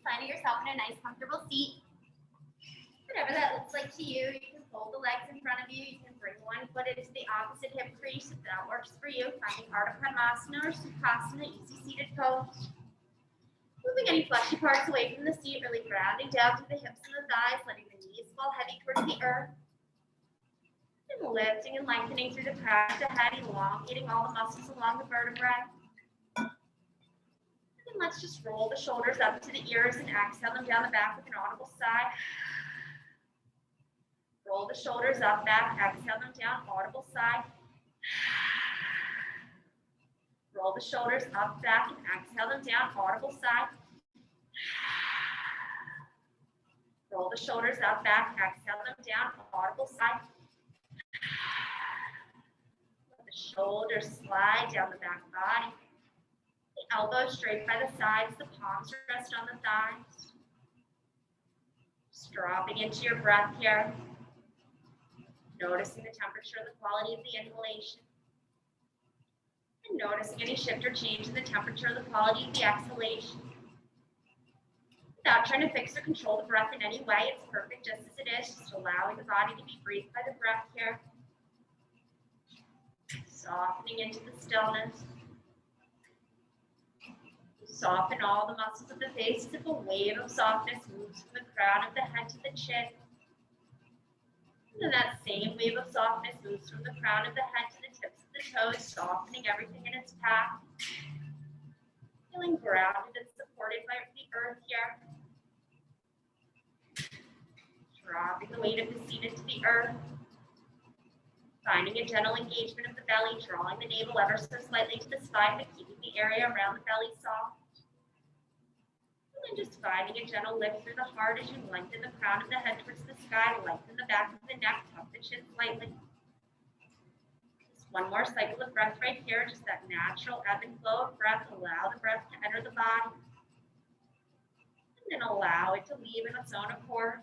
Finding yourself in a nice, comfortable seat. Whatever that looks like to you, you can fold the legs in front of you. You can bring one foot into the opposite hip crease if that works for you. Finding Ardha Padmasana or Sukhasana, easy seated pose. Moving any fleshy parts away from the seat, really grounding down to the hips and the thighs, letting the knees fall heavy towards the earth. And lifting and lengthening through the crown of the head, elongating all the muscles along the vertebrae. And then let's just roll the shoulders up to the ears and exhale them down the back with an audible sigh. Roll the shoulders up, back, exhale them down, audible sigh. Roll the shoulders up, back, and exhale them down, audible sigh. Roll the shoulders up, back, exhale them down, audible sigh. Let the shoulders slide down the back body. The elbows straight by the sides, the palms rest on the thighs. Just dropping into your breath here. Noticing the temperature and the quality of the inhalation. And noticing any shift or change in the temperature or the quality of the exhalation. Without trying to fix or control the breath in any way, it's perfect just as it is, just allowing the body to be breathed by the breath here. Softening into the stillness. Soften all the muscles of the face as if a wave of softness moves from the crown of the head to the chin. And then that same wave of softness moves from the crown of the head to the tips of the toes, softening everything in its path. Feeling grounded and supported by the earth here. Dropping the weight of the seat into the earth. Finding a gentle engagement of the belly, drawing the navel ever so slightly to the spine, but keeping the area around the belly soft. And just finding a gentle lift through the heart as you lengthen the crown of the head towards the sky, lengthen the back of the neck, tuck the chin slightly. Just one more cycle of breath right here, just that natural ebb and flow of breath. Allow the breath to enter the body. And then allow it to leave in its own accord.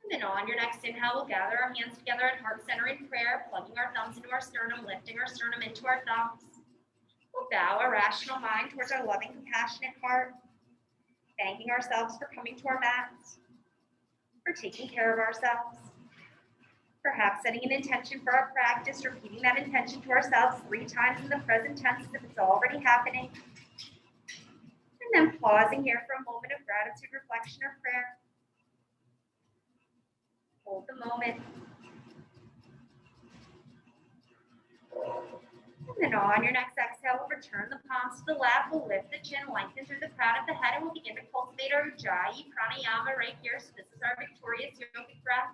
And then on your next inhale, we'll gather our hands together at heart center in prayer, plugging our thumbs into our sternum, lifting our sternum into our thumbs. We'll bow our rational mind towards our loving, compassionate heart, thanking ourselves for coming to our mats, for taking care of ourselves, perhaps setting an intention for our practice, repeating that intention to ourselves 3 times in the present tense as if it's already happening, and then pausing here for a moment of gratitude, reflection, or prayer. Hold the moment. And then on your next exhale, we'll return the palms to the lap. We'll lift the chin, lengthen through the crown of the head, and we'll begin to cultivate our Ujjayi Pranayama right here. So this is our victorious yogic breath.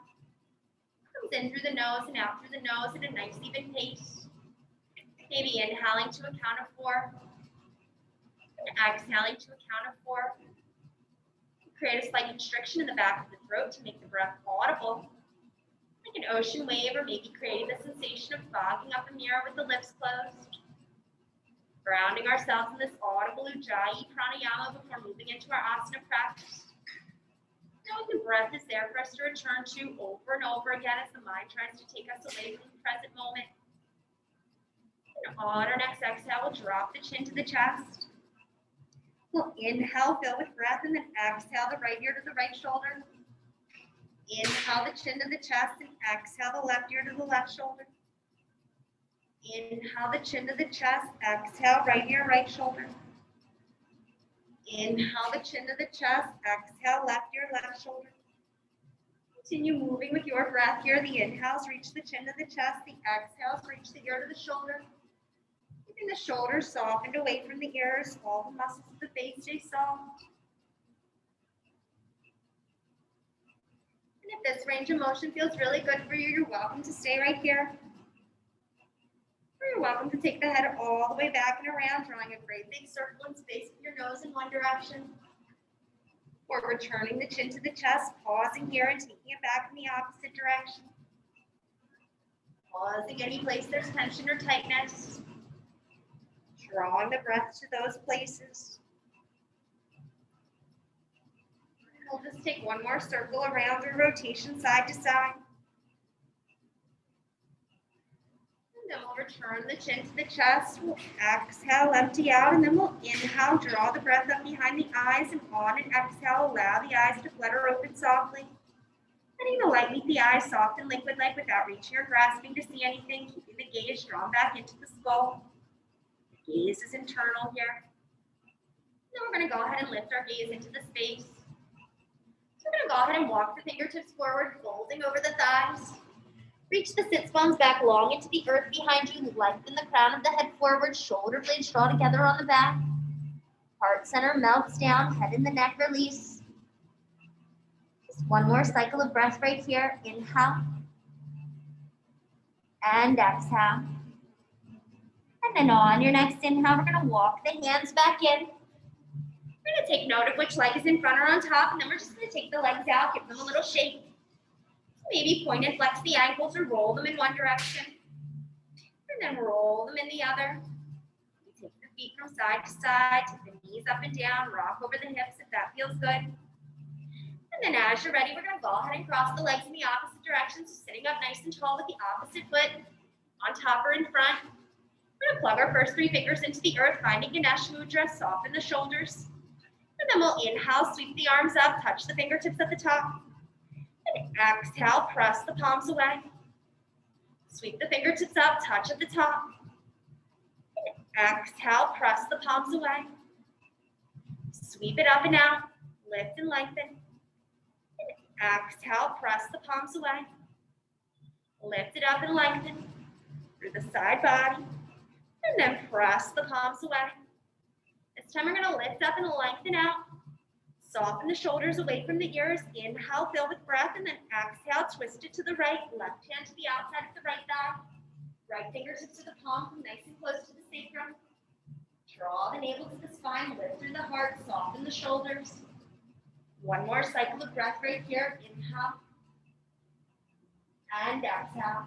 Comes in through the nose and out through the nose at a nice even pace. Maybe inhaling to a count of 4. And exhaling to a count of 4. Create a slight constriction in the back of the throat to make the breath audible. Like an ocean wave, or maybe creating the sensation of fogging up a mirror with the lips closed. Grounding ourselves in this audible Ujjayi Pranayama before moving into our asana practice. Knowing the breath is there for us to return to over and over again as the mind tries to take us away from the present moment. And on our next exhale, we'll drop the chin to the chest. We'll inhale, fill with breath, and then exhale the right ear to the right shoulder. Inhale the chin to the chest and exhale the left ear to the left shoulder. Inhale the chin to the chest, exhale right ear, right shoulder. Inhale the chin to the chest, exhale left ear, left shoulder. Continue moving with your breath here. The inhales reach the chin to the chest, the exhales reach the ear to the shoulder. Keeping the shoulders softened away from the ears, all the muscles of the face stay soft. And if this range of motion feels really good for you, you're welcome to stay right here. Or you're welcome to take the head all the way back and around, drawing a great big circle in space with your nose in one direction. Or returning the chin to the chest, pausing here and taking it back in the opposite direction. Pausing any place there's tension or tightness. Drawing the breath to those places. We'll just take one more circle around through rotation side to side. And then we'll return the chin to the chest. We'll exhale, empty out, and then we'll inhale, draw the breath up behind the eyes, and on an exhale, allow the eyes to flutter open softly. Letting the light meet the eyes, soft and liquid-like without reaching or grasping to see anything, keeping the gaze drawn back into the skull. The gaze is internal here. Then we're going to go ahead and lift our gaze into the space. So we're going to go ahead and walk the fingertips forward, folding over the thighs. Reach the sits bones back long into the earth behind you. Lengthen the crown of the head forward, shoulder blades draw together on the back. Heart center melts down, head and the neck release. Just one more cycle of breath right here. Inhale. And exhale. And then on your next inhale, we're going to walk the hands back in. We're going to take note of which leg is in front or on top, and then we're just going to take the legs out, give them a little shake. Maybe point and flex the ankles or roll them in one direction. And then roll them in the other. You take the feet from side to side, take the knees up and down, rock over the hips if that feels good. And then as you're ready, we're going to go ahead and cross the legs in the opposite direction. So sitting up nice and tall with the opposite foot on top or in front. We're going to plug our first 3 fingers into the earth, finding Ganesh Mudra, soften the shoulders. And then we'll inhale, sweep the arms up, touch the fingertips at the top. And exhale, press the palms away. Sweep the fingertips up, touch at the top. And exhale, press the palms away. Sweep it up and out, lift and lengthen. And exhale, press the palms away. Lift it up and lengthen through the side body. And then press the palms away. This time we're going to lift up and lengthen out. Soften the shoulders away from the ears. Inhale, fill with breath, and then exhale, twist it to the right. Left hand to the outside of the right thigh. Right fingertips to the palm, nice and close to the sacrum. Draw the navel to the spine, lift through the heart, soften the shoulders. One more cycle of breath right here. Inhale. And exhale.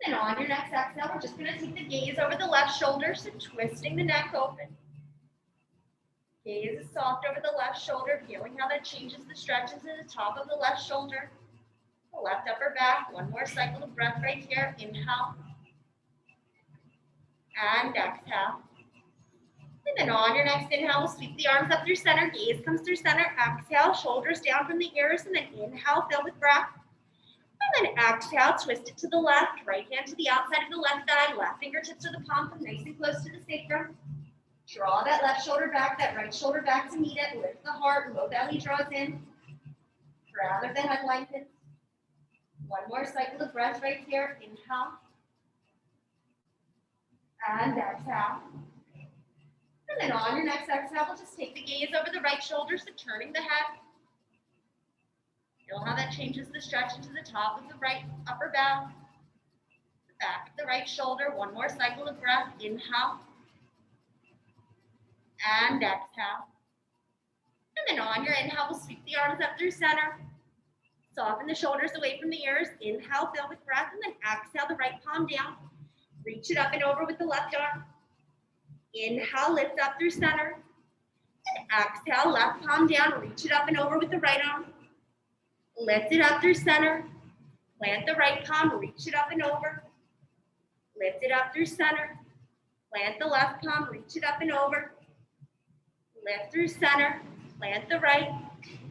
Then on your next exhale, we're just going to take the gaze over the left shoulder, so twisting the neck open. Gaze is soft over the left shoulder, feeling how that changes the stretches in the top of the left shoulder. The left upper back, one more cycle of breath right here. Inhale. And exhale. And then on your next inhale, we'll sweep the arms up through center. Gaze comes through center. Exhale, shoulders down from the ears, and then inhale, fill with breath. And then exhale, twist it to the left. Right hand to the outside of the left thigh. Left fingertips to the palm, come nice and close to the sacrum. Draw that left shoulder back, that right shoulder back to meet it. Lift the heart, low belly draws in. Crown of the head lengthens. One more cycle of breath right here. Inhale. And exhale. And then on your next exhale, we'll just take the gaze over the right shoulder, so turning the head. Feel how that changes the stretch into the top of the right upper back. The back of the right shoulder. One more cycle of breath. Inhale. And exhale. And then on your inhale, we'll sweep the arms up through center. Soften the shoulders away from the ears. Inhale, fill with breath, and then exhale the right palm down. Reach it up and over with the left arm. Inhale, lift up through center. And exhale, left palm down. Reach it up and over with the right arm. Lift it up through center. Plant the right palm. Reach it up and over. Lift it up through center. Plant the left palm. Reach it up and over. Lift through center, plant the right,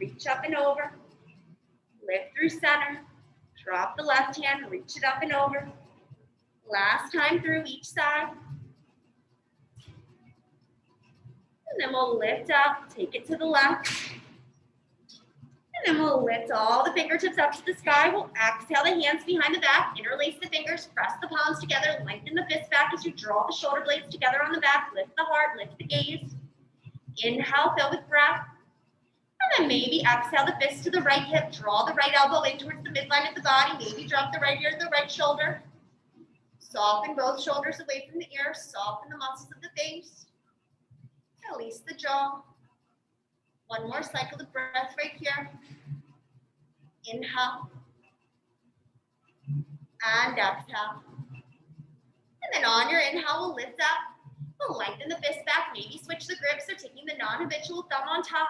reach up and over. Lift through center, drop the left hand, reach it up and over. Last time through each side. And then we'll lift up, take it to the left. And then we'll lift all the fingertips up to the sky. We'll exhale the hands behind the back, interlace the fingers, press the palms together, lengthen the fists back as you draw the shoulder blades together on the back, lift the heart, lift the gaze. Inhale, fill with breath. And then maybe exhale the fist to the right hip. Draw the right elbow in towards the midline of the body. Maybe drop the right ear to the right shoulder. Soften both shoulders away from the ear. Soften the muscles of the face. Release the jaw. One more cycle of breath right here. Inhale. And exhale. And then on your inhale, we'll lift up. We'll lengthen the fist back, maybe switch the grip, so taking the non-habitual thumb on top.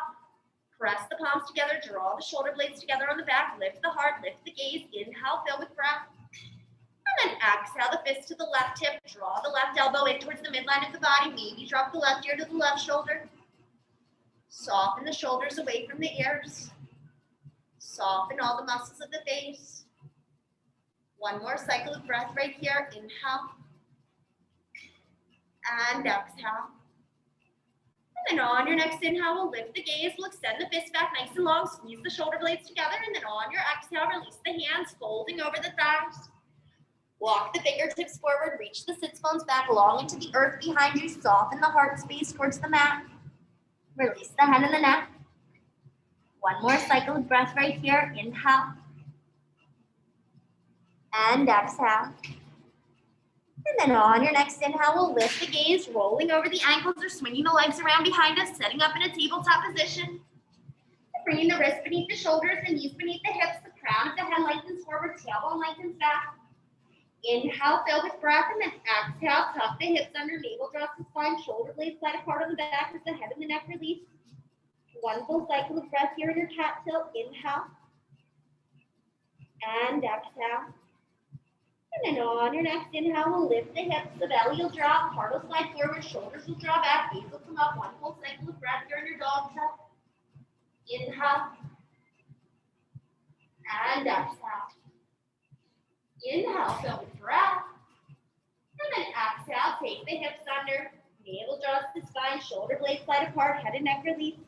Press the palms together, draw the shoulder blades together on the back, lift the heart, lift the gaze, inhale, fill with breath. And And then exhale the fist to the left hip. Draw the left elbow in towards the midline of the body. Maybe drop the left ear to the left shoulder. Soften the shoulders away from the ears. Soften all the muscles of the face. One more cycle of breath right here. Inhale. And exhale. And then on your next inhale, we'll lift the gaze. We'll extend the fist back nice and long. Squeeze the shoulder blades together. And then on your exhale, release the hands, folding over the thighs. Walk the fingertips forward. Reach the sits bones back long into the earth behind you. Soften the heart space towards the mat. Release the head and the neck. One more cycle of breath right here. Inhale. And exhale. And then on your next inhale, we'll lift the gaze, rolling over the ankles or swinging the legs around behind us, setting up in a tabletop position. Bringing the wrists beneath the shoulders and knees beneath the hips. The crown of the head lengthens forward, tailbone lengthens back. Inhale, fill with breath, and then exhale, tuck the hips under, navel draws the spine, shoulder blades side apart on the back as the head and the neck release. One full cycle of breath here in your cat tilt. Inhale. And exhale. And then on your next inhale, we'll lift the hips, the belly will drop, heart will slide forward, shoulders will draw back, gaze will come up. One full cycle of breath here in your dog tilt. Inhale. And exhale. Inhale, fill with breath. And then exhale, take the hips under, navel draws the spine, shoulder blades slide apart, head and neck release.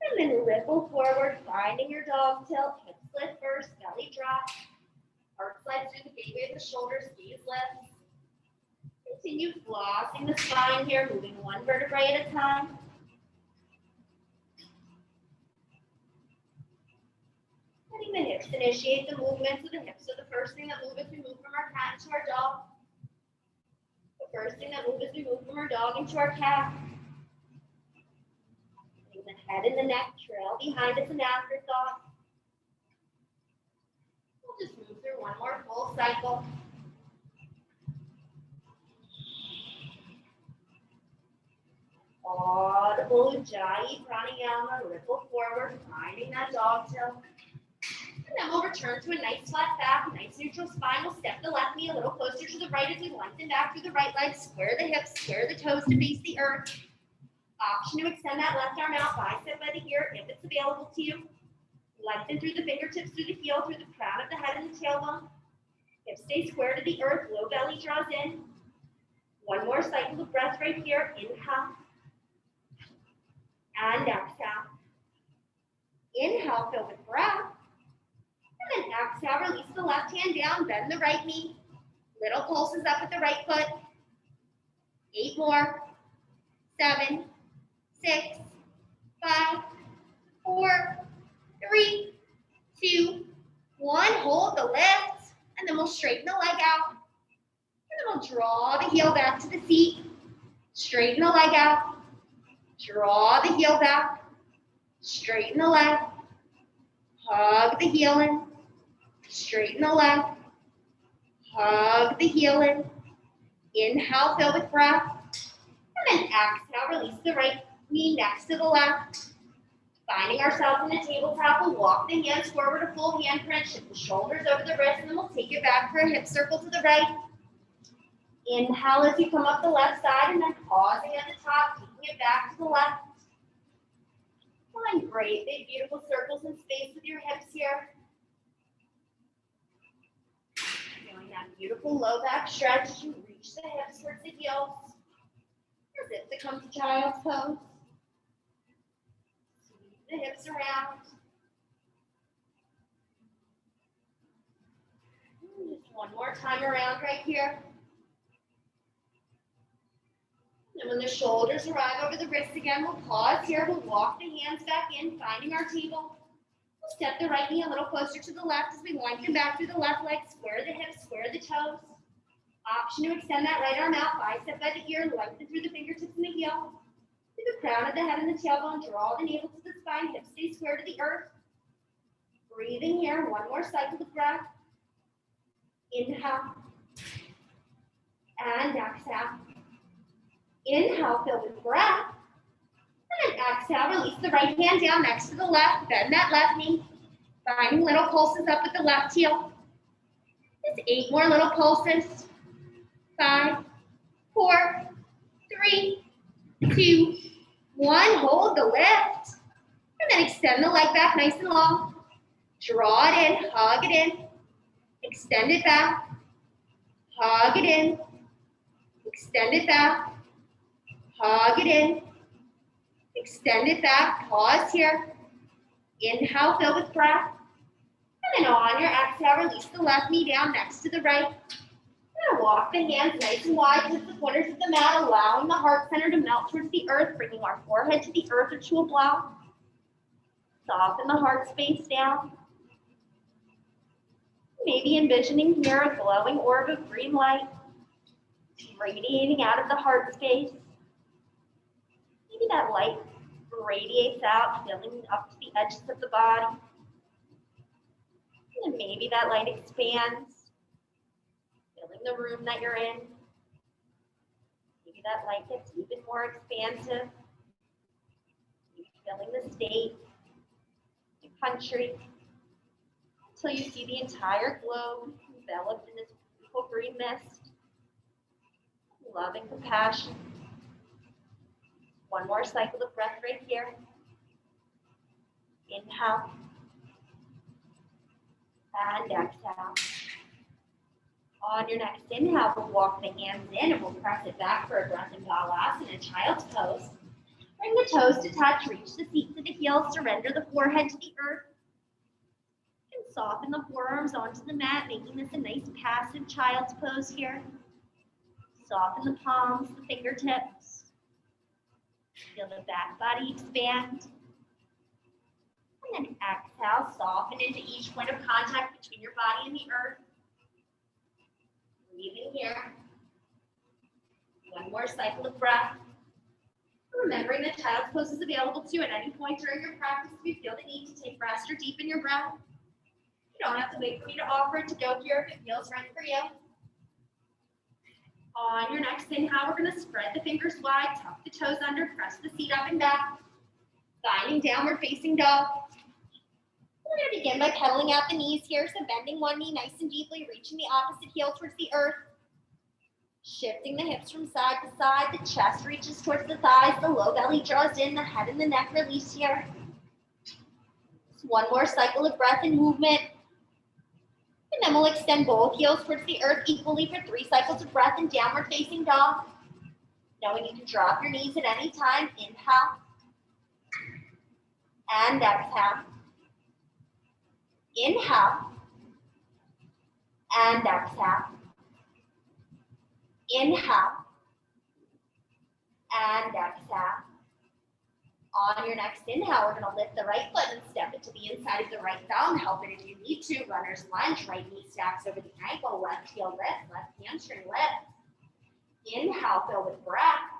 And then ripple forward, finding your dog tilt, hips lift first, belly drop. Heart slides through the gateway of the shoulders, gaze lifts. Continue flossing the spine here, moving one vertebrae at a time. Letting the hips initiate the movement. So the hips are the first thing that move as we move from our cat into our dog. The first thing that moves as we move from our dog into our cat. Letting the head and the neck trail behind us an afterthought. We'll just move through one more full cycle. Audible Ujjayi Pranayama, ripple forward, finding that dog tilt. And then we'll return to a nice flat back, nice neutral spine. We'll step the left knee a little closer to the right as we lengthen back through the right leg. Square the hips, square the toes to face the earth. Option to extend that left arm out, bicep by the ear if it's available to you. Lengthen through the fingertips, through the heel, through the crown of the head and the tailbone. Hips stay square to the earth, low belly draws in. One more cycle of breath right here. Inhale. And exhale. Inhale, fill with breath. And then exhale, release the left hand down, bend the right knee. Little pulses up with the right foot. 8 more. 7, 6, 5, 4, 3, 2, 1. Hold the lift. And then we'll straighten the leg out. And then we'll draw the heel back to the seat. Straighten the leg out. Draw the heel back. Straighten the leg. Hug the heel in. Straighten the leg. Hug the heel in. Inhale, fill with breath. And then exhale, release the right knee next to the left. Finding ourselves in a tabletop, we'll walk the hands forward, a full handprint, shift the shoulders over the wrist, and then we'll take it back for a hip circle to the right. Inhale as you come up the left side, and then pausing at the top, taking it back to the left. Find great, big, beautiful circles in space with your hips here. Feeling that beautiful low back stretch as you reach the hips towards the heels. As if to come to child's pose. Sweep the hips around. Just one more time around right here. And when the shoulders arrive over the wrists again, we'll pause here. We'll walk the hands back in, finding our table. We'll step the right knee a little closer to the left as we lengthen back through the left leg. Square the hips, square the toes. Option to extend that right arm out, bicep by the ear, lengthen through the fingertips and the heel. Through the crown of the head and the tailbone, draw the navel to the spine, hips stay square to the earth. Breathing here, one more cycle of breath. Inhale. And exhale. Inhale, fill with breath. And then exhale, release the right hand down next to the left, bend that left knee. Finding little pulses up with the left heel. Just 8 more little pulses. 5, 4, 3, 2, 1. Hold the lift. And then extend the leg back nice and long. Draw it in, hug it in. Extend it back. Hug it in. Extend it back. Hug it in. Extend it back. Pause here. Inhale, fill with breath. And then on your exhale, release the left knee down next to the right. You're gonna walk the hands nice and wide towards the corners of the mat, allowing the heart center to melt towards the earth, bringing our forehead to the earth or to a block. Soften the heart space down. Maybe envisioning here a glowing orb of green light radiating out of the heart space. Maybe that light radiates out, filling up to the edges of the body. And maybe that light expands, filling the room that you're in. Maybe that light gets even more expansive, maybe filling the state, the country, until you see the entire globe enveloped in this beautiful green mist. Love and compassion. One more cycle of breath right here. Inhale. And exhale. On your next inhale, we'll walk the hands in and we'll press it back for a breath in Balasana, child's pose. Bring the toes to touch, reach the feet to the heels, surrender the forehead to the earth. And soften the forearms onto the mat, making this a nice passive child's pose here. Soften the palms, the fingertips. Feel the back body expand. And then exhale, soften into each point of contact between your body and the earth. Breathing here. One more cycle of breath. Remembering that child's pose is available to you at any point during your practice if you feel the need to take rest or deepen your breath. You don't have to wait for me to offer it to go here if it feels right for you. On your next inhale, we're going to spread the fingers wide, tuck the toes under, press the seat up and back. Finding downward facing dog. We're going to begin by pedaling out the knees here, so bending one knee nice and deeply, reaching the opposite heel towards the earth. Shifting the hips from side to side, the chest reaches towards the thighs, the low belly draws in, the head and the neck release here. Just one more cycle of breath and movement. And then we'll extend both heels towards the earth equally for 3 cycles of breath in downward facing dog. Knowing you can drop your knees at any time. Inhale. And exhale. Inhale. And exhale. Inhale. And exhale. On your next inhale, we're going to lift the right foot and step it to the inside of the right thumb. Help it if you need to. Runner's lunge, right knee stacks over the ankle, left heel lift, left hamstring lift. Inhale, fill with breath.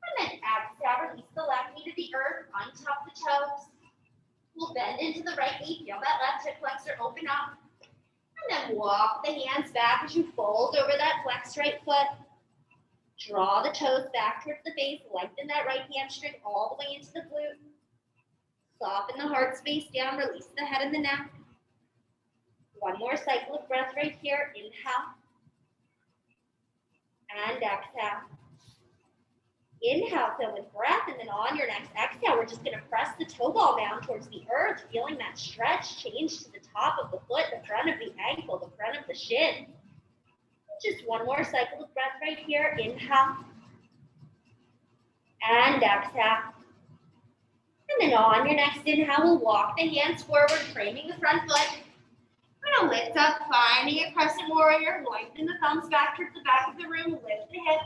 And then exhale, release the left knee to the earth, untuck the toes. We'll bend into the right knee, feel that left hip flexor open up. And then walk the hands back as you fold over that flexed right foot. Draw the toes back towards the face, lengthen that right hamstring all the way into the glute. Soften the heart space down, release the head and the neck. One more cycle of breath right here. Inhale. And exhale. Inhale, fill with breath, and then on your next exhale, we're just going to press the toe ball down towards the earth, feeling that stretch change to the top of the foot, the front of the ankle, the front of the shin. Just one more cycle of breath right here. Inhale. And exhale. And then on your next inhale, we'll walk the hands forward, framing the front foot. We're going to lift up, finding a crescent warrior. Lengthen the thumbs back towards the back of the room. Lift the hips.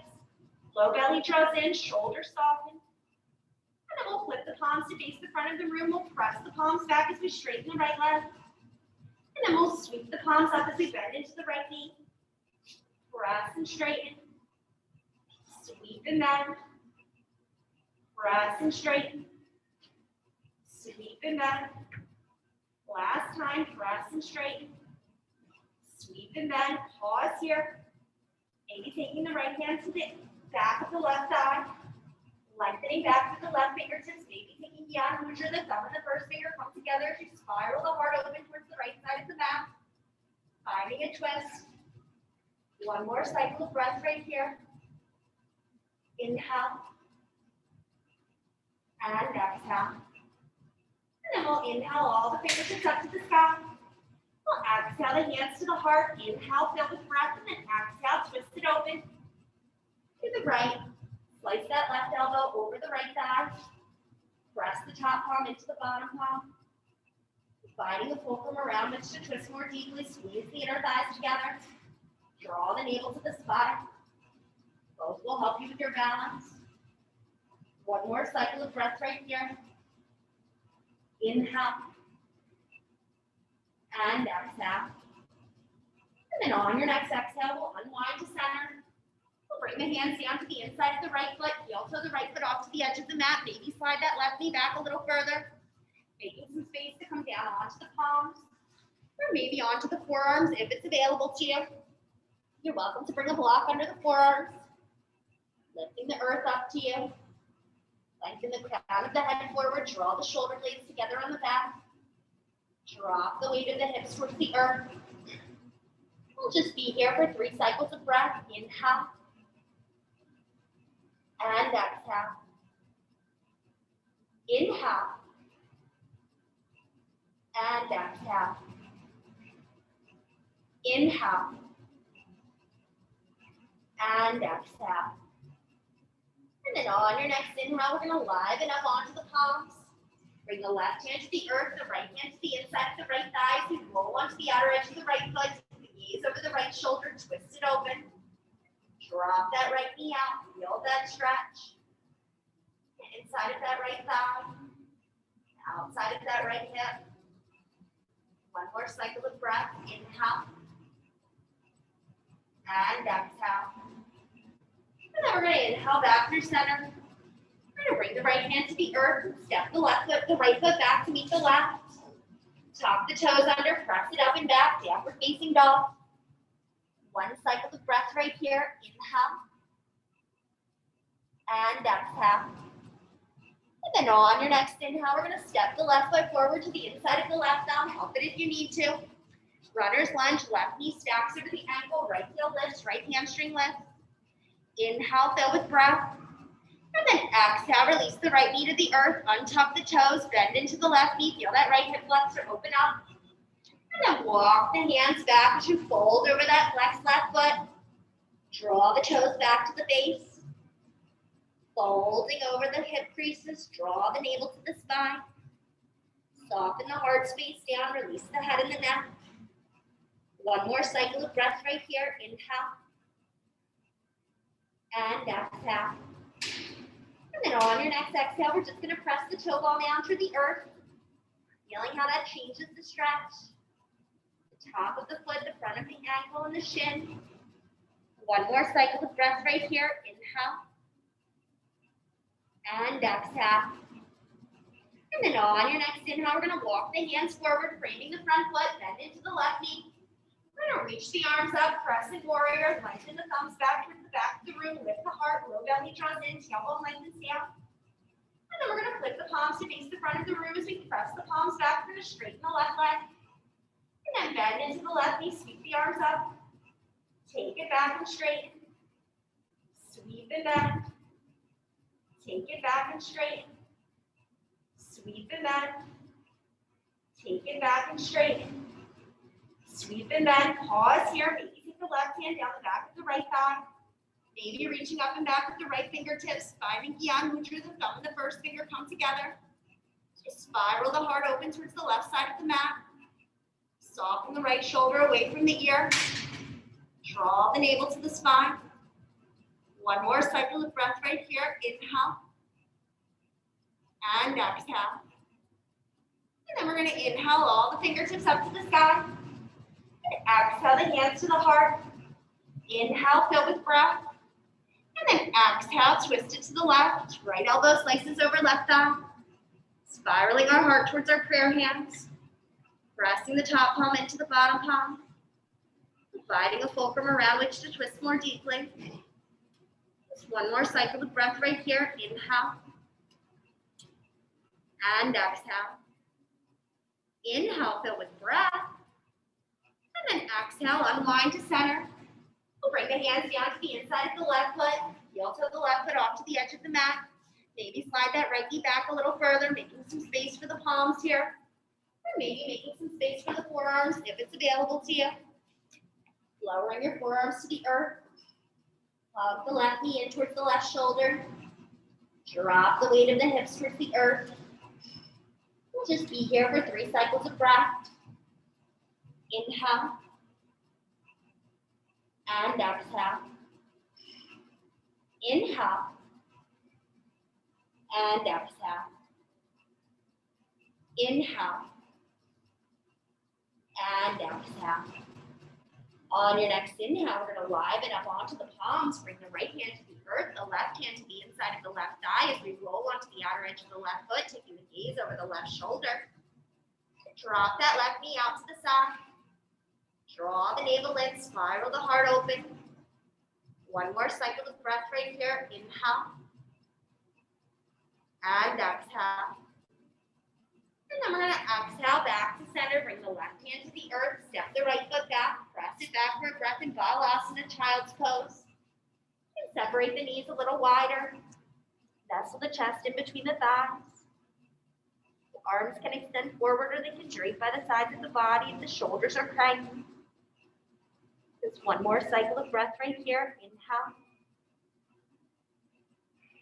Low belly draws in, shoulders soften. And then we'll flip the palms to face the front of the room. We'll press the palms back as we straighten the right leg. And then we'll sweep the palms up as we bend into the right knee. Press and straighten. Sweep and bend. Press and straighten. Sweep and bend. Last time, press and straighten. Sweep and bend. Pause here. Maybe taking the right hand to the back of the left thigh. Lengthening back with the left fingertips. Maybe taking Gyan Mudra, the thumb and the first finger come together to spiral the heart open towards the right side of the mat. Finding a twist. One more cycle of breath right here. Inhale. And exhale. And then we'll inhale all the fingertips up to the sky. We'll exhale the hands to the heart. Inhale, fill with breath, and then exhale, twist it open to the right. Slice that left elbow over the right thigh. Press the top palm into the bottom palm. Finding the fulcrum around which to twist more deeply. Squeeze the inner thighs together. Draw the navel to the spine. Both will help you with your balance. One more cycle of breath right here. Inhale. And exhale. And then on your next exhale, we'll unwind to center. We'll bring the hands down to the inside of the right foot. Heel toe the right foot off to the edge of the mat. Maybe slide that left knee back a little further. Making some space to come down onto the palms. Or maybe onto the forearms if it's available to you. You're welcome to bring a block under the forearms. Lifting the earth up to you. Lengthen the crown of the head forward. Draw the shoulder blades together on the back. Drop the weight of the hips towards the earth. We'll just be here for 3 cycles of breath. Inhale. And exhale. Inhale. And exhale. Inhale. And exhale. And then on your next inhale, we're going to liven up onto the palms. Bring the left hand to the earth, the right hand to the inside of the right thighs. You roll onto the outer edge of the right foot. The knees over the right shoulder. Twist it open. Drop that right knee out. Feel that stretch. Inside of that right thigh. Outside of that right hip. One more cycle of breath. Inhale. And exhale. And then we're going to inhale back through center. We're going to bring the right hand to the earth. Step the right foot back to meet the left. Tuck the toes under. Press it up and back. Downward facing dog. One cycle of breath right here. Inhale. And exhale. And then on your next inhale, we're going to step the left foot forward to the inside of the left thumb. Help it if you need to. Runner's lunge. Left knee stacks over the ankle. Right heel lifts. Right hamstring lifts. Inhale, fill with breath. And then exhale, release the right knee to the earth. Untuck the toes. Bend into the left knee. Feel that right hip flexor open up. And then walk the hands back as you fold over that flexed left foot. Draw the toes back to the base. Folding over the hip creases. Draw the navel to the spine. Soften the heart space down. Release the head and the neck. One more cycle of breath right here. Inhale. And exhale. And then on your next exhale, we're just going to press the toe ball down to the earth. Feeling how that changes the stretch. The top of the foot, the front of the ankle, and the shin. One more cycle of breath right here. Inhale. And exhale. And then on your next inhale, we're going to walk the hands forward, framing the front foot, bend into the left knee. We're going to reach the arms up, crescent warrior, lengthen the thumbs back towards the back of the room, lift the heart, low belly draws in, tailbone lengthens down. And then we're going to flip the palms to face the front of the room as we press the palms back. We're going to straighten the left leg. And then bend into the left knee, sweep the arms up. Take it back and straighten. Sweep and bend. Take it back and straighten. Sweep and bend. Take it back and straighten. Sweep and bend. Pause here. Maybe take the left hand down the back of the right thigh. Maybe reaching up and back with the right fingertips. Finding Gyan Mudra, the thumb and the first finger come together. Just spiral the heart open towards the left side of the mat. Soften the right shoulder away from the ear. Draw the navel to the spine. One more cycle of breath right here. Inhale. And exhale. And then we're going to inhale all the fingertips up to the sky. Exhale the hands to the heart. Inhale, fill with breath. And then exhale, twist it to the left. Right elbow slices over left thigh. Spiraling our heart towards our prayer hands. Pressing the top palm into the bottom palm. Finding a fulcrum around which to twist more deeply. Just one more cycle of breath right here. Inhale. And exhale. Inhale, fill with breath. And then exhale, unwind to center. We'll bring the hands down to the inside of the left foot. Heel toe the left foot off to the edge of the mat. Maybe slide that right knee back a little further, making some space for the palms here. Or maybe making some space for the forearms if it's available to you. Lowering your forearms to the earth. Plug the left knee in towards the left shoulder. Drop the weight of the hips towards the earth. We'll just be here for 3 cycles of breath. Inhale. And exhale. Inhale. And exhale. Inhale. And exhale. On your next inhale, we're going to liven up onto the palms. Bring the right hand to the earth, the left hand to the inside of the left thigh as we roll onto the outer edge of the left foot, taking the gaze over the left shoulder. Drop that left knee out to the side. Draw the navel in, spiral the heart open. 1 more cycle of breath right here. Inhale. And exhale. And then we're going to exhale back to center. Bring the left hand to the earth. Step the right foot back. Press it back for a breath in Balasana, Child's Pose. And separate the knees a little wider. Nestle the chest in between the thighs. The arms can extend forward or they can drape by the sides of the body if the shoulders are cranky. Just 1 more cycle of breath right here. Inhale.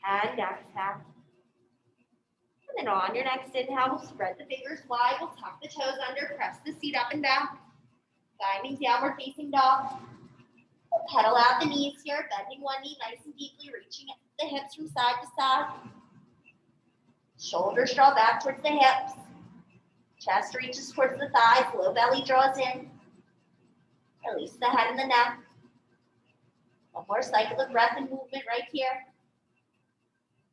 And exhale. And then on your next inhale, we'll spread the fingers wide. We'll tuck the toes under, press the seat up and back. Finding downward facing dog. We'll pedal out the knees here, bending one knee nice and deeply, reaching the hips from side to side. Shoulders draw back towards the hips. Chest reaches towards the thighs, low belly draws in. Release the head and the neck. 1 more cycle of breath and movement right here.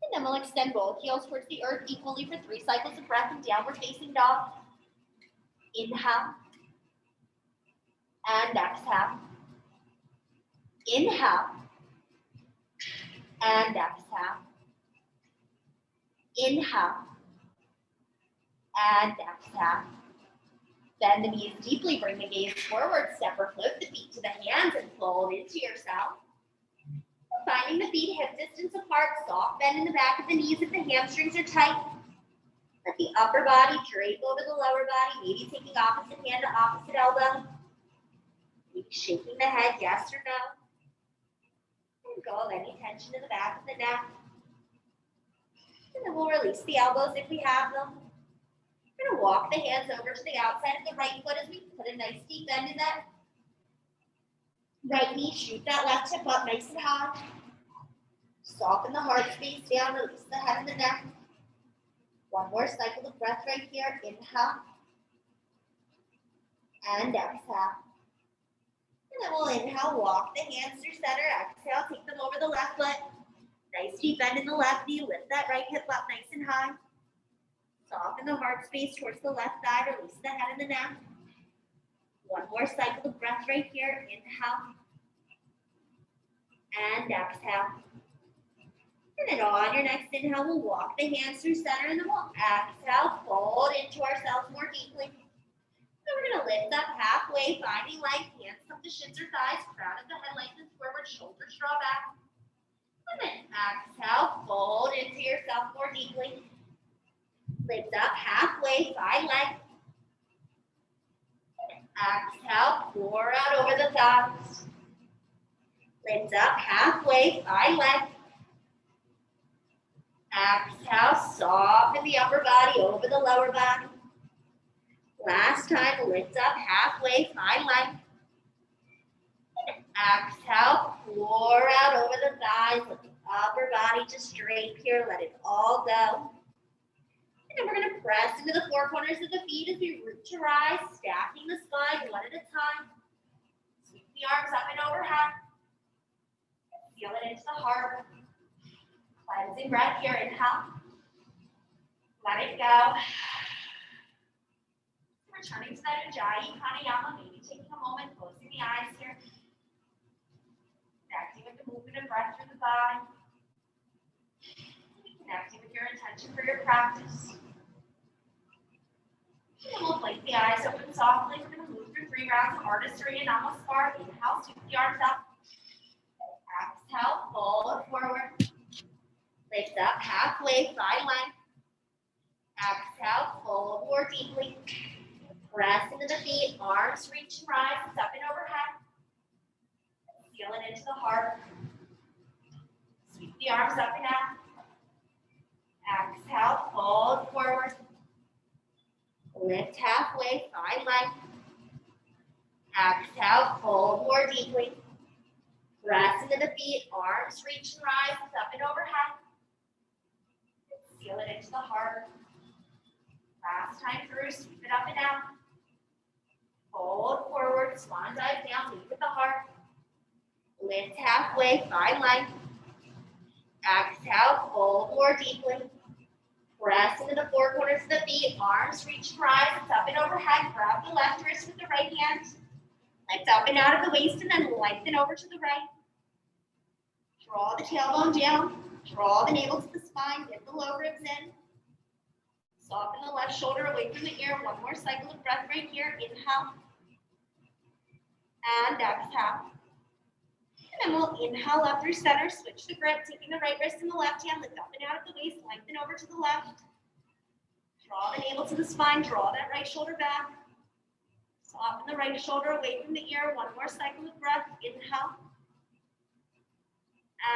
And then we'll extend both heels towards the earth equally for 3 cycles of breath in downward facing dog. Inhale. And exhale. Inhale. And exhale. Inhale. And exhale. Bend the knees deeply, bring the gaze forward, step or flip the feet to the hands and fold into yourself. Finding the feet hip distance apart, soft bend in the back of the knees if the hamstrings are tight. Let the upper body drape over the lower body, maybe taking opposite hand to opposite elbow. Maybe shaking the head, yes or no. And go of any tension in the back of the neck. And then we'll release the elbows if we have them. We're going to walk the hands over to the outside of the right foot as we put a nice deep bend in that right knee. Shoot that left hip up nice and high. Soften the heart space down, release the head and the neck. 1 more cycle of breath right here. Inhale. And exhale. And then we'll inhale, walk the hands through center. Exhale, take them over the left foot. Nice deep bend in the left knee. Lift that right hip up nice and high. Soften the heart space towards the left thigh. Release the head and the neck. 1 more cycle of breath right here. Inhale. And exhale. And then on your next inhale, we'll walk the hands through center and then we'll exhale, fold into ourselves more deeply. Then we're going to lift up halfway, finding light. Hands come to shins or thighs. Crown of the head lengthens forward, shoulders draw back. And then exhale, fold into yourself more deeply. Lift up halfway, find length. Exhale, pour out over the thighs. Lift up halfway, find length. Exhale, soften the upper body over the lower body. Last time, lift up halfway, find length. Exhale, pour out over the thighs. Let the upper body just drape here. Let it all go. And then we're going to press into the 4 corners of the feet as we root to rise, stacking the spine 1 at a time. Sweep the arms up and overhead. Feel it into the heart. Cleansing breath here. Inhale. Let it go. Returning to that Ujjayi Pranayama, maybe taking a moment, closing the eyes here. Connecting with the movement of breath through the body. Connecting with your intention for your practice. And we'll blink the eyes open softly. We're going to move through 3 rounds of artistry and namaskar. Inhale, sweep the arms up. Exhale, fold forward. Lift up halfway, side line. Exhale, fold more deeply. Press into the feet, arms reach and rise, up and overhead. Feel it into the heart. Sweep the arms up and out. Exhale, fold forward. Lift halfway, side line. Exhale, fold more deeply. Press into the feet, arms reach and rise, up and overhead. Feel it into the heart. Last time through, sweep it up and down. Fold forward, swan dive down, lead with the heart. Lift halfway, side line. Exhale, fold more deeply. Press into the four corners of the feet, arms reach and rise, up and overhead. Grab the left wrist with the right hand. Lift up and out of the waist and then lengthen over to the right. Draw the tailbone down. Draw the navel to the spine. Get the low ribs in. Soften the left shoulder away from the ear. One more cycle of breath right here. Inhale. And exhale. And then we'll inhale up through center. Switch the grip. Taking the right wrist in the left hand. Lift up and out of the waist. Lengthen over to the left. Draw the navel to the spine. Draw that right shoulder back. Soften the right shoulder away from the ear. One more cycle of breath. Inhale.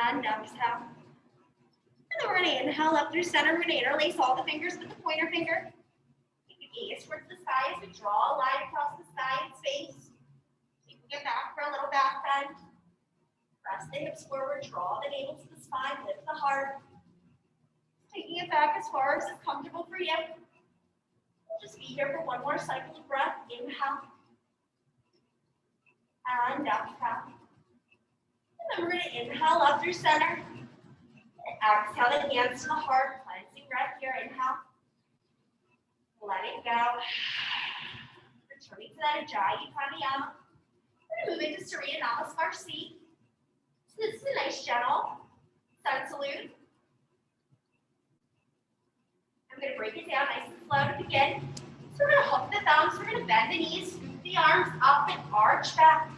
And exhale. And then we're going to inhale up through center. We're going to interlace all the fingers with the pointer finger. Take the gaze towards the sky as we draw a line across the sky and space. Taking it back for a little back bend. Press the hips forward. Draw the navel to the spine. Lift the heart. Taking it back as far as is comfortable for you. We'll just be here for one more cycle of breath. Inhale. And exhale. And then we're going to inhale up through center. Exhale the hands to the heart. Cleansing breath here. Inhale. Let it go. Returning to that Ujjayi Pranayama. We're going to move into Surya Namaskar seat. So this is a nice gentle sun salute. I'm going to break it down nice and slow to begin. So we're going to hook the thumbs. We're going to bend the knees, scoop the arms up and arch back.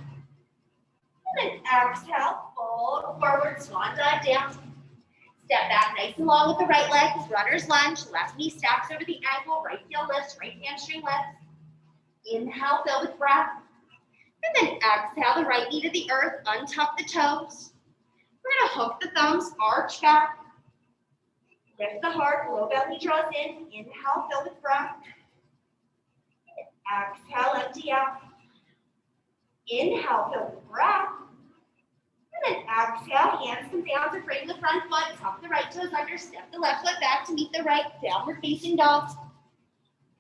And then exhale, fold forward, swan dive down. Step back nice and long with the right leg. Runner's lunge. Left knee stacks over the ankle. Right heel lifts. Right hamstring lifts. Inhale, fill with breath. And then exhale the right knee to the earth. Untuck the toes. We're going to hook the thumbs. Arch back. Lift the heart. Low belly draws in. Inhale, fill with breath. Exhale, empty out. Inhale, fill with breath. And then exhale, hands come down to frame the front foot, tuck the right toes under, step the left foot back to meet the right, downward facing dog.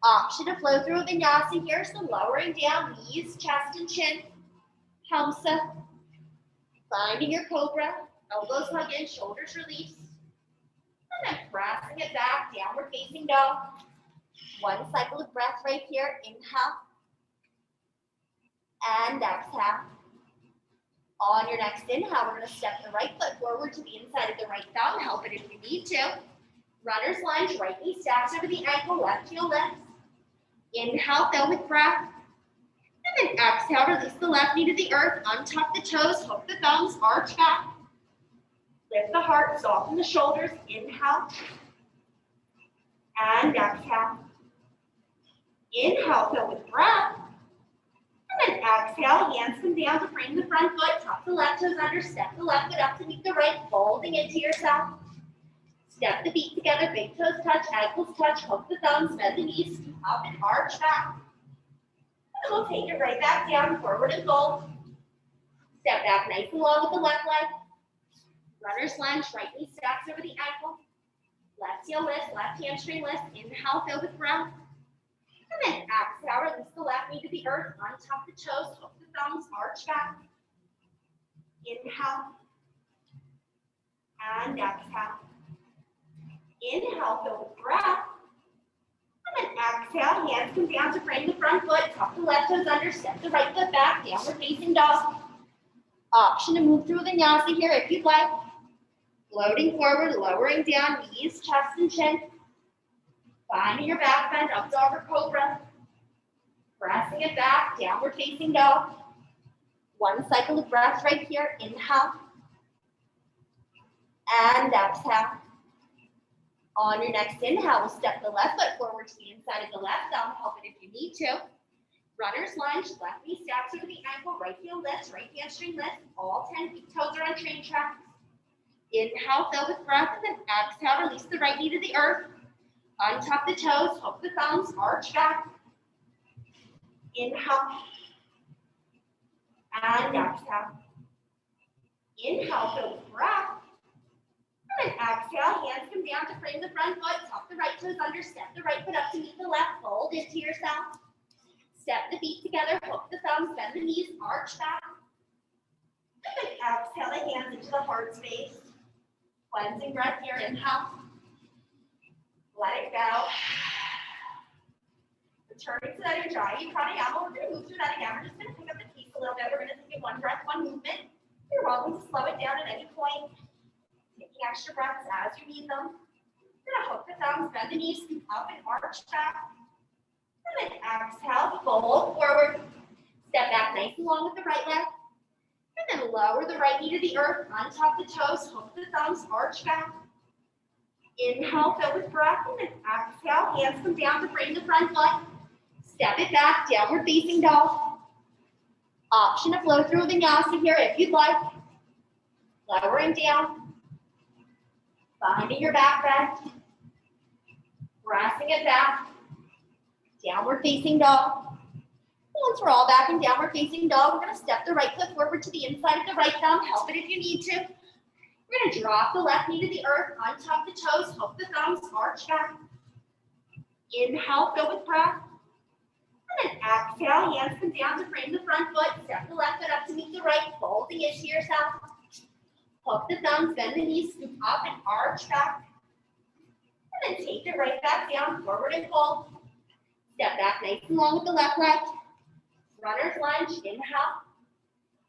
Option to flow through a vinyasa here, so lowering down, knees, chest, and chin. Hamsa. Finding your cobra, elbows hug in, shoulders release. And then pressing it back, downward facing dog. One cycle of breath right here, inhale. And exhale. On your next inhale, we're going to step the right foot forward to the inside of the right thumb. Help it if you need to. Runner's lunge, right knee stacks over the ankle, left heel lifts. Inhale, fill with breath. And then exhale, release the left knee to the earth. Untuck the toes, hook the thumbs, arch back. Lift the heart, soften the shoulders. Inhale. And exhale. Inhale, fill with breath. And then exhale, hands come down to frame the front foot, tuck the left toes under, step the left foot up to meet the right, folding into yourself. Step the feet together, big toes touch, ankles touch, hook the thumbs, bend the knees, scoop up and arch back. And we'll take it right back down, forward and fold. Step back nice and long with the left leg. Runner's lunge, right knee stacks over the ankle. Left heel lift, left hamstring lift. Inhale, fill with breath. And then exhale, release the left knee to the earth, untuck the toes, hook the thumbs, arch back. Inhale. And exhale. Inhale, fill with breath. And then exhale, hands come down to frame the front foot, tuck the left toes under, step the right foot back, downward facing dog. Option to move through vinyasa here if you'd like. Floating forward, lowering down, knees, chest, and chin. Finding your back bend, up dog or cobra. Pressing it back, downward facing dog. One cycle of breath right here. Inhale. And exhale. On your next inhale, we'll step the left foot forward to the inside of the left thumb. Help it if you need to. Runner's lunge, left knee steps over the ankle, right heel lifts, right hamstring lifts. All 10 toes are on train tracks. Inhale, fill with breath, and then exhale, release the right knee to the earth. Untuck the toes, hook the thumbs, arch back. Inhale. And exhale. Inhale, fill with breath. And then exhale, hands come down to frame the front foot, tuck the right toes under, step the right foot up to meet the left, fold into yourself. Step the feet together, hook the thumbs, bend the knees, arch back. And then exhale the hands into the heart space. Cleansing breath here, inhale. Let it go. Returning to that Ujjayi Pranayama. We're going to move through that again. We're just going to pick up the pace a little bit. We're going to take it one breath, one movement. You're welcome to slow it down at any point. Taking extra breaths as you need them. You're going to hook the thumbs, bend the knees, scoop up and arch back. And then exhale, fold forward. Step back nice and long with the right leg. And then lower the right knee to the earth. Untuck the toes, hook the thumbs, arch back. Inhale, fill with breath. And then exhale, hands come down to frame the front foot. Step it back, downward facing dog. Option to flow through vinyasa here if you'd like. Lowering down. Finding your back bend. Pressing it back. Downward facing dog. Once we're all back in downward facing dog, we're going to step the right foot forward to the inside of the right thumb. Help it if you need to. We're going to drop the left knee to the earth, untuck the toes, hook the thumbs, arch back. Inhale, fill with breath. And then exhale, hands come down to frame the front foot. Step the left foot up to meet the right, folding into yourself. Hook the thumbs, bend the knees, scoop up and arch back. And then take it right back down, forward and fold. Step back nice and long with the left leg. Runner's lunge, inhale.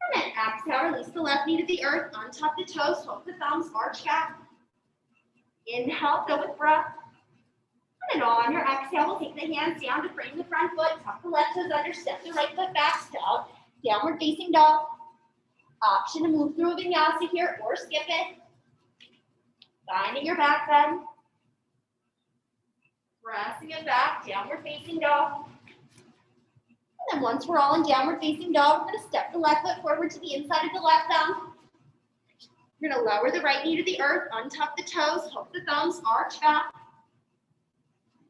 And then exhale, release the left knee to the earth, untuck the toes, hook the thumbs, arch back. Inhale, fill with breath. And then on your exhale, we'll take the hands down to frame the front foot, tuck the left toes under, step the right foot back, step downward facing dog. Option to move through a vinyasa here or skip it. Finding your back bend. Pressing it back, downward facing dog. And then once we're all in downward facing dog, we're going to step the left foot forward to the inside of the left thumb. We're going to lower the right knee to the earth, untuck the toes, hook the thumbs, arch back.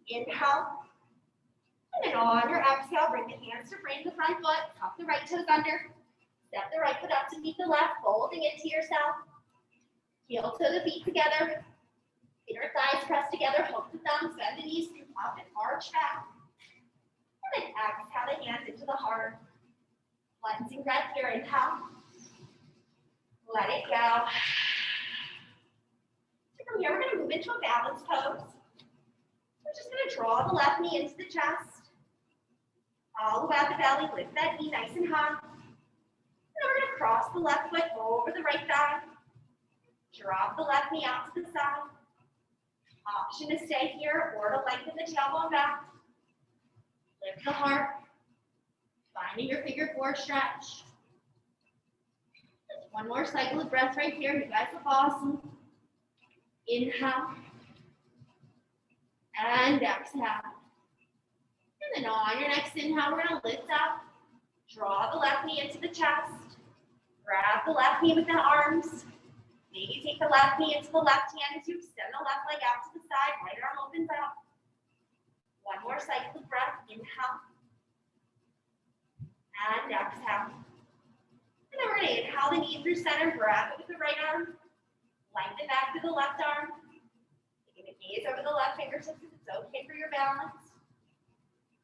Inhale. And then on your exhale, bring the hands to frame the front foot, tuck the right toes under. Step the right foot up to meet the left, folding into yourself. Heel to the feet together. Inner thighs pressed together, hook the thumbs, bend the knees, scoop up and arch back. And then exhale the hands into the heart. Cleansing breath here, inhale. Let it go. So from here, we're going to move into a balance pose. We're just going to draw the left knee into the chest. All the way out the belly, lift that knee nice and high. And then we're going to cross the left foot over the right thigh. Drop the left knee out to the side. Option to stay here or to lengthen the tailbone back. Lift the heart. Finding your figure four stretch. Just one more cycle of breath right here. You guys look awesome. Inhale. And exhale. And then on your next inhale, we're going to lift up. Draw the left knee into the chest. Grab the left knee with the arms. Maybe take the left knee into the left hand as you extend the left leg out to the side. Right arm opens up. One more cycle of breath. Inhale. And exhale. And then we're going to inhale the knee through center. Grab it with the right arm. Lengthen back to the left arm. Taking the gaze over the left fingertips if it's okay for your balance.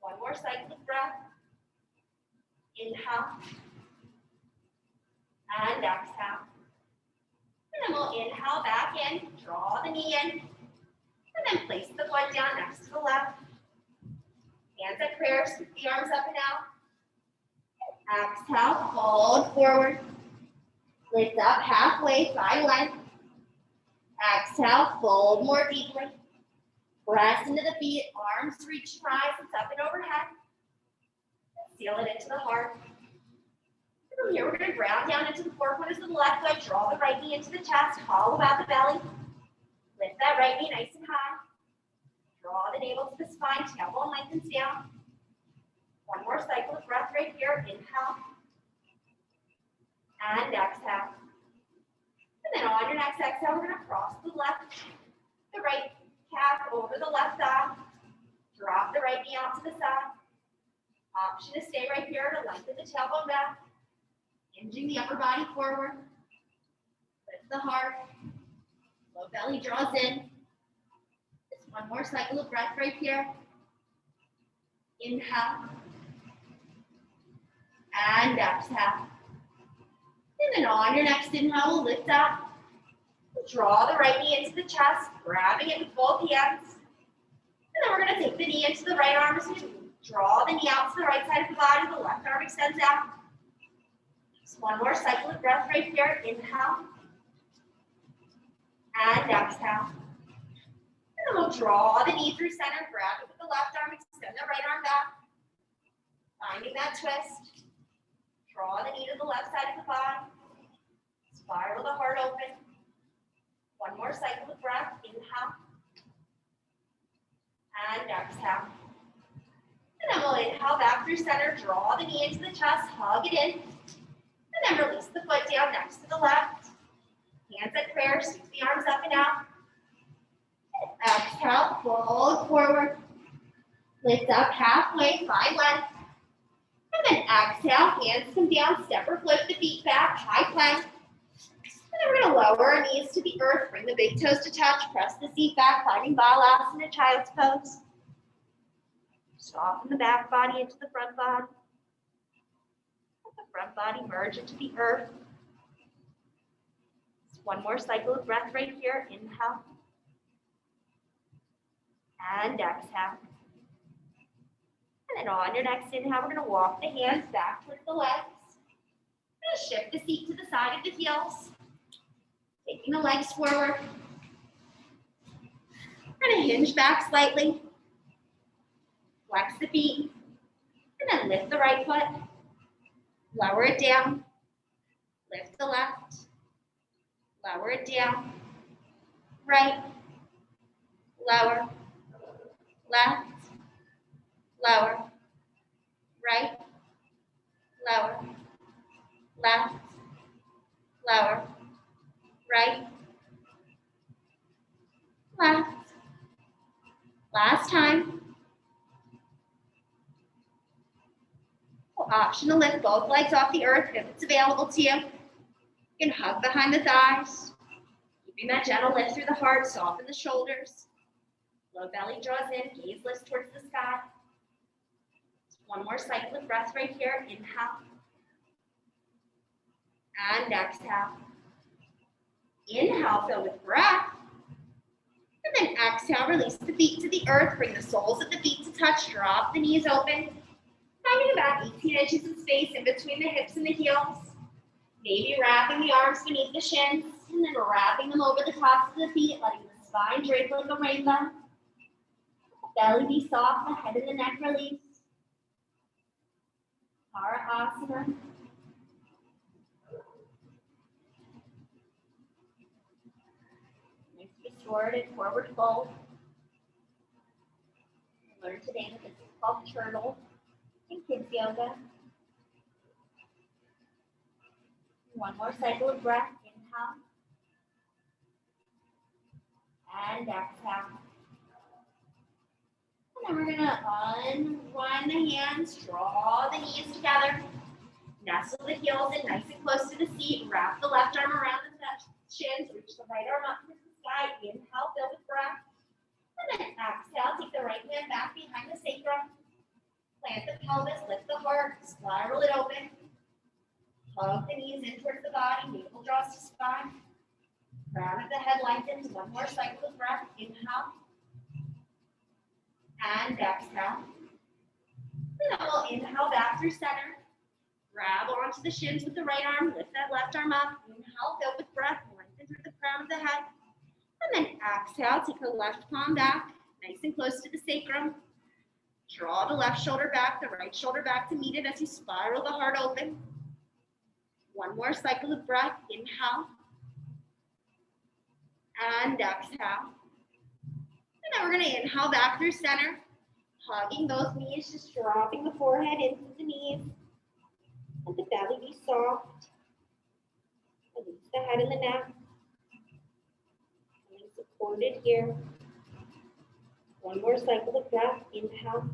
One more cycle of breath. Inhale. And exhale. And then we'll inhale back in, draw the knee in, and then place the foot down next to the left. Hands at prayer, scoop the arms up and out. Exhale, fold forward. Lift up halfway, thigh length. Exhale, fold more deeply. Press into the feet, arms reach, rise, it's up and overhead. Seal it into the heart. And from here, we're going to ground down into the four corners of the left foot. Draw the right knee into the chest. Hollow out the belly. Lift that right knee nice and high. Draw the navel to the spine. Tailbone lengthens down. One more cycle of breath right here. Inhale. And exhale. And then on your next exhale, we're going to cross the right calf over the left thigh. Drop the right knee out to the side. Option to stay right here to lengthen the tailbone back. Hinging the upper body forward. Lift the heart. Low belly draws in. Just one more cycle of breath right here. Inhale. And exhale. And then on your next inhale, we'll lift up. Draw the right knee into the chest, grabbing it with both hands. And then we're going to take the knee into the right arm as we draw the knee out to the right side of the body. The left arm extends out. Just one more cycle of breath right here. Inhale. And exhale. And then we'll draw the knee through center, grab it with the left arm, extend the right arm back. Finding that twist. Draw the knee to the left side of the body. Spiral the heart open. One more cycle of breath. Inhale. And exhale. And then we'll inhale back through center. Draw the knee into the chest. Hug it in. And then release the foot down next to the left. Hands at prayer. Sweep the arms up and out. Exhale. Fold forward. Lift up halfway. Find length. And then exhale, hands come down, step or flip the feet back, high plank. And then we're going to lower our knees to the earth, bring the big toes to touch, press the seat back, finding Balasana, child's pose. Soften the back body into the front body. Let the front body merge into the earth. Just one more cycle of breath right here. Inhale. And exhale. And then on your next inhale, we're going to walk the hands back towards the legs. We're going to shift the seat to the side of the heels. Taking the legs forward. We're going to hinge back slightly. Flex the feet. And then lift the right foot. Lower it down. Lift the left. Lower it down. Right. Lower. Left. Lower, right, lower, left, lower, right, left. Last time. Option to lift both legs off the earth if it's available to you. You can hug behind the thighs, keeping that gentle lift through the heart, soften the shoulders. Low belly draws in, gaze lifts towards the sky. One more cycle of breath right here. Inhale. And exhale. Inhale, fill with breath. And then exhale, release the feet to the earth. Bring the soles of the feet to touch. Drop the knees open. Finding about 18 inches of space in between the hips and the heels. Maybe wrapping the arms beneath the shins. And then wrapping them over the tops of the feet, letting the spine drape like a rainbow. Belly be soft, the head and the neck release. Asana. Nice restorative forward fold. Learn today that this is called turtle in kids yoga. One more cycle of breath. Inhale. And exhale. And then we're going to unwind the hands, draw the knees together, nestle the heels in nice and close to the seat, wrap the left arm around the shins, reach the right arm up to the sky, inhale, fill with breath, and then exhale, take the right hand back behind the sacrum, plant the pelvis, lift the heart, spiral it open, hug the knees in towards the body, navel draws to spine, crown of the head lengthens, one more cycle of breath, inhale, and exhale. And then we'll inhale back through center. Grab onto the shins with the right arm. Lift that left arm up. Inhale, fill with breath. Lengthen through the crown of the head. And then exhale, take the left palm back. Nice and close to the sacrum. Draw the left shoulder back, the right shoulder back to meet it as you spiral the heart open. One more cycle of breath. Inhale. And exhale. And then we're going to inhale back through center. Hugging those knees, just dropping the forehead into the knees. Let the belly be soft. Release the head and the neck. And supported here. One more cycle of breath. Inhale.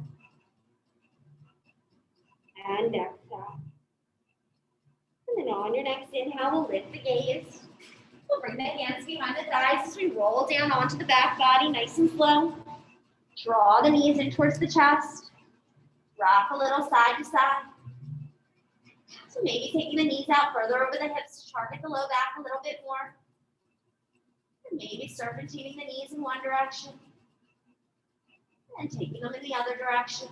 And exhale. And then on your next inhale, we'll lift the gaze. We'll bring the hands behind the thighs as we roll down onto the back body, nice and slow. Draw the knees in towards the chest. Rock a little side to side. So maybe taking the knees out further over the hips to target the low back a little bit more. And maybe serpentining the knees in one direction. And taking them in the other direction.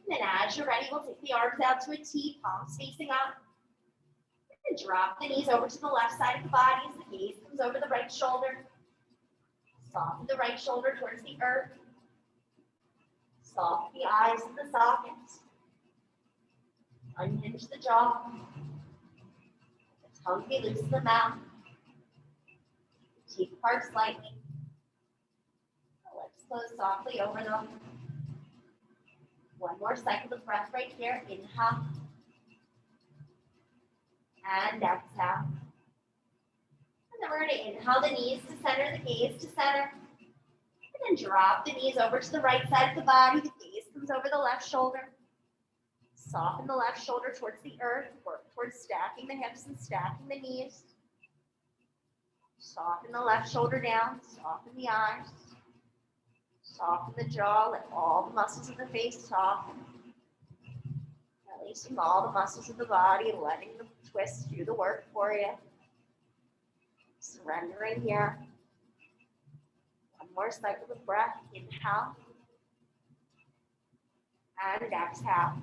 And then as you're ready, we'll take the arms out to a T, palms facing up. And drop the knees over to the left side of the body as the gaze comes over the right shoulder. Soften the right shoulder towards the earth. Soften the eyes in the sockets. Unhinge the jaw. The tongue be loose in the mouth. Teeth part slightly. The lips close softly over them. One more cycle of breath right here. Inhale. And exhale. And then we're going to inhale the knees to center, the gaze to center. And then drop the knees over to the right side of the body. The gaze comes over the left shoulder. Soften the left shoulder towards the earth. Work towards stacking the hips and stacking the knees. Soften the left shoulder down. Soften the eyes. Soften the jaw. Let all the muscles of the face soften. Releasing all the muscles of the body, letting the twist do the work for you. Surrendering here. One more cycle of breath. Inhale. And exhale.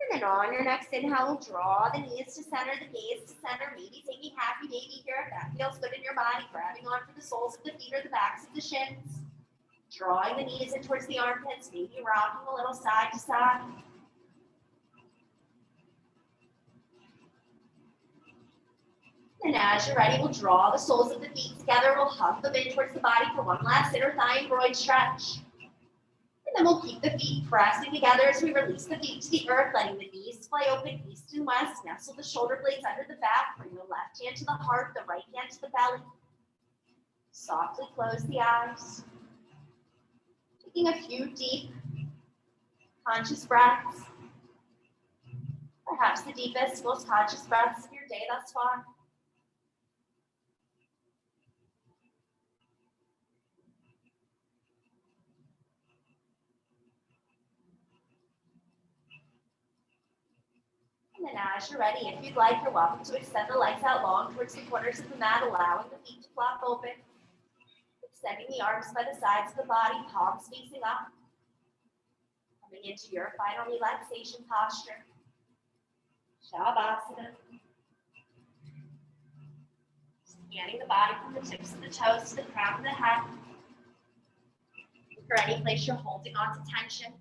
And then on your next inhale, draw the knees to center, the gaze to center. Maybe taking happy baby here if that feels good in your body. Grabbing onto the soles of the feet or the backs of the shins. Drawing the knees in towards the armpits. Maybe rocking a little side to side. And as you're ready, we'll draw the soles of the feet together. We'll hug them in towards the body for one last inner thigh and groin stretch. And then we'll keep the feet pressing together as we release the feet to the earth, letting the knees fly open east and west. Nestle the shoulder blades under the back. Bring the left hand to the heart, the right hand to the belly. Softly close the eyes. Taking a few deep, conscious breaths. Perhaps the deepest, most conscious breaths of your day thus far. And then as you're ready, if you'd like, you're welcome to extend the legs out long towards the corners of the mat, allowing the feet to flop open. Extending the arms by the sides of the body, palms facing up. Coming into your final relaxation posture. Shavasana. Scanning the body from the tips of the toes to the crown of the head. For any place you're holding on to tension.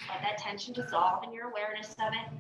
Let that tension dissolve in your awareness of it.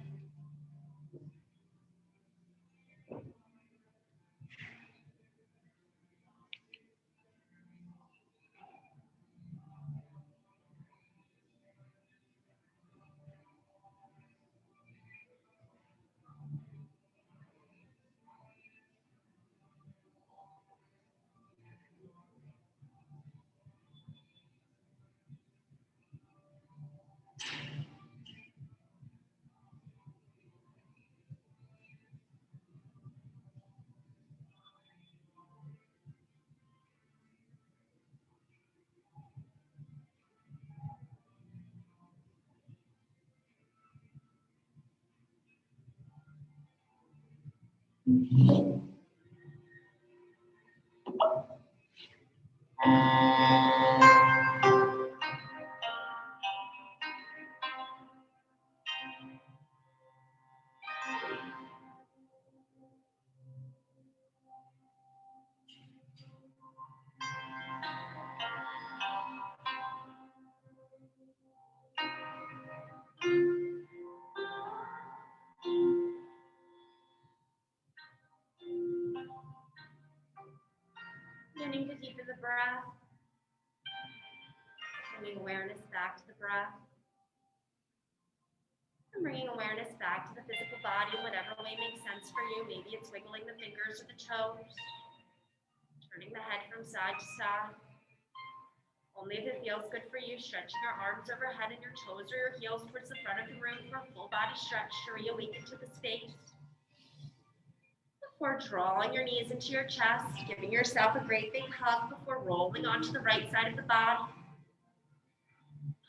breath. Bringing awareness back to the breath. And bringing awareness back to the physical body in whatever way makes sense for you. Maybe it's wiggling the fingers or the toes. Turning the head from side to side. Only if it feels good for you, stretching your arms overhead and your toes or your heels towards the front of the room for a full body stretch to reawaken to the space. Before drawing your knees into your chest, giving yourself a great big hug before rolling onto the right side of the body.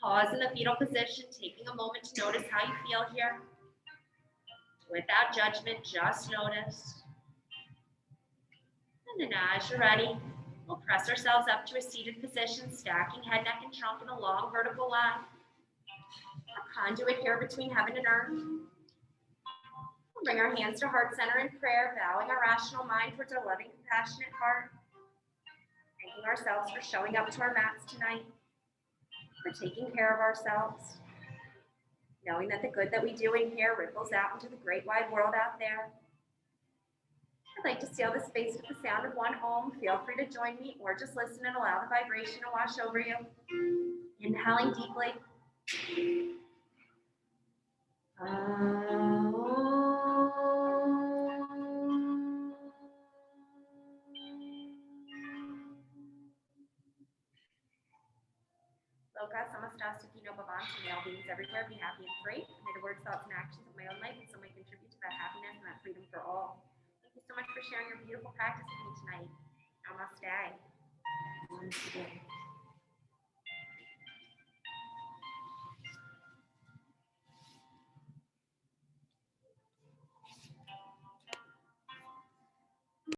Pause in the fetal position, taking a moment to notice how you feel here. Without judgment, just notice. And then as you're ready, we'll press ourselves up to a seated position, stacking head, neck, and trunk in a long vertical line. A conduit here between heaven and earth. We'll bring our hands to heart center in prayer, bowing our rational mind towards our loving, compassionate heart. Thanking ourselves for showing up to our mats tonight, for taking care of ourselves. Knowing that the good that we do in here ripples out into the great wide world out there. I'd like to seal the space with the sound of one Om. Feel free to join me or just listen and allow the vibration to wash over you. Inhaling deeply. Loka Samasta Sukhino Bhavantu. May all beings everywhere be happy and free. May the words, thoughts, and actions of my own life in some way contribute to that happiness and that freedom for all. Thank you so much for sharing your beautiful practice with me tonight. Namaste.